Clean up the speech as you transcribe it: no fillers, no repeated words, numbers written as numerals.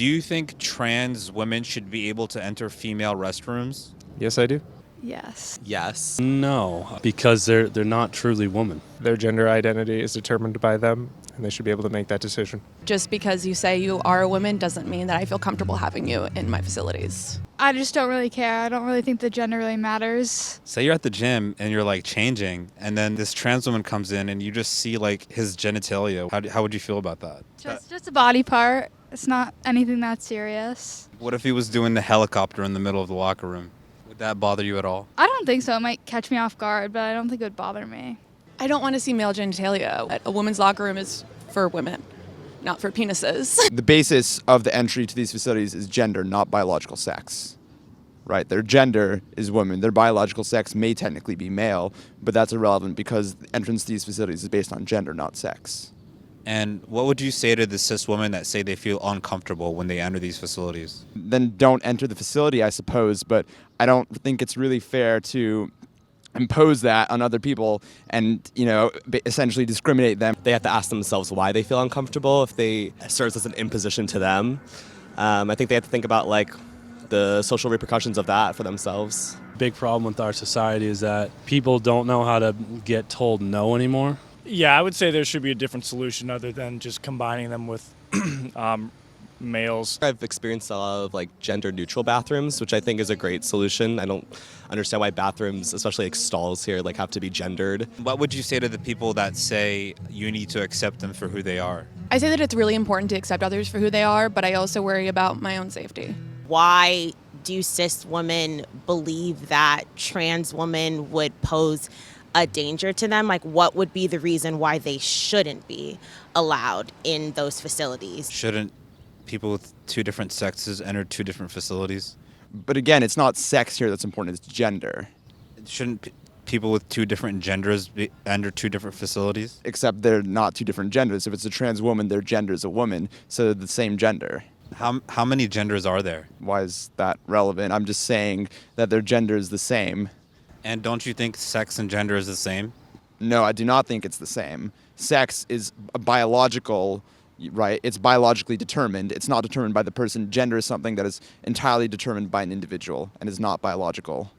Do you think trans women should be able to enter female restrooms? Yes, I do. Yes. Yes. No, because they're not truly women. Their gender identity is determined by them, and they should be able to make that decision. Just because you say you are a woman doesn't mean that I feel comfortable having you in my facilities. I just don't really care. I don't really think the gender really matters. Say you're at the gym and you're like changing, and then this trans woman comes in and you just see like his genitalia. How would you feel about that? Just a body part. It's not anything that serious. What if he was doing the helicopter in the middle of the locker room? Would that bother you at all? I don't think so. It might catch me off guard, but I don't think it would bother me. I don't want to see male genitalia. A woman's locker room is for women, not for penises. The basis of the entry to these facilities is gender, not biological sex. Right? Their gender is women. Their biological sex may technically be male, but that's irrelevant because the entrance to these facilities is based on gender, not sex. And what would you say to the cis women that say they feel uncomfortable when they enter these facilities? Then don't enter the facility, I suppose, but I don't think it's really fair to impose that on other people and, essentially discriminate them. They have to ask themselves why they feel uncomfortable if they serves as an imposition to them. I think they have to think about the social repercussions of that for themselves. Big problem with our society is that people don't know how to get told no anymore. Yeah, I would say there should be a different solution other than just combining them with males. I've experienced a lot of gender-neutral bathrooms, which I think is a great solution. I don't understand why bathrooms, especially stalls here, have to be gendered. What would you say to the people that say you need to accept them for who they are? I say that it's really important to accept others for who they are, but I also worry about my own safety. Why do cis women believe that trans women would pose a danger to them? What would be the reason why they shouldn't be allowed in those facilities? Shouldn't people with two different sexes enter two different facilities? But again, it's not sex here that's important, it's gender. Shouldn't people with two different genders enter two different facilities? Except they're not two different genders. If it's a trans woman, their gender is a woman, so they're the same gender. How many genders are there? Why is that relevant? I'm just saying that their gender is the same. And don't you think sex and gender is the same? No, I do not think it's the same. Sex is a biological, right? It's biologically determined. It's not determined by the person. Gender is something that is entirely determined by an individual and is not biological.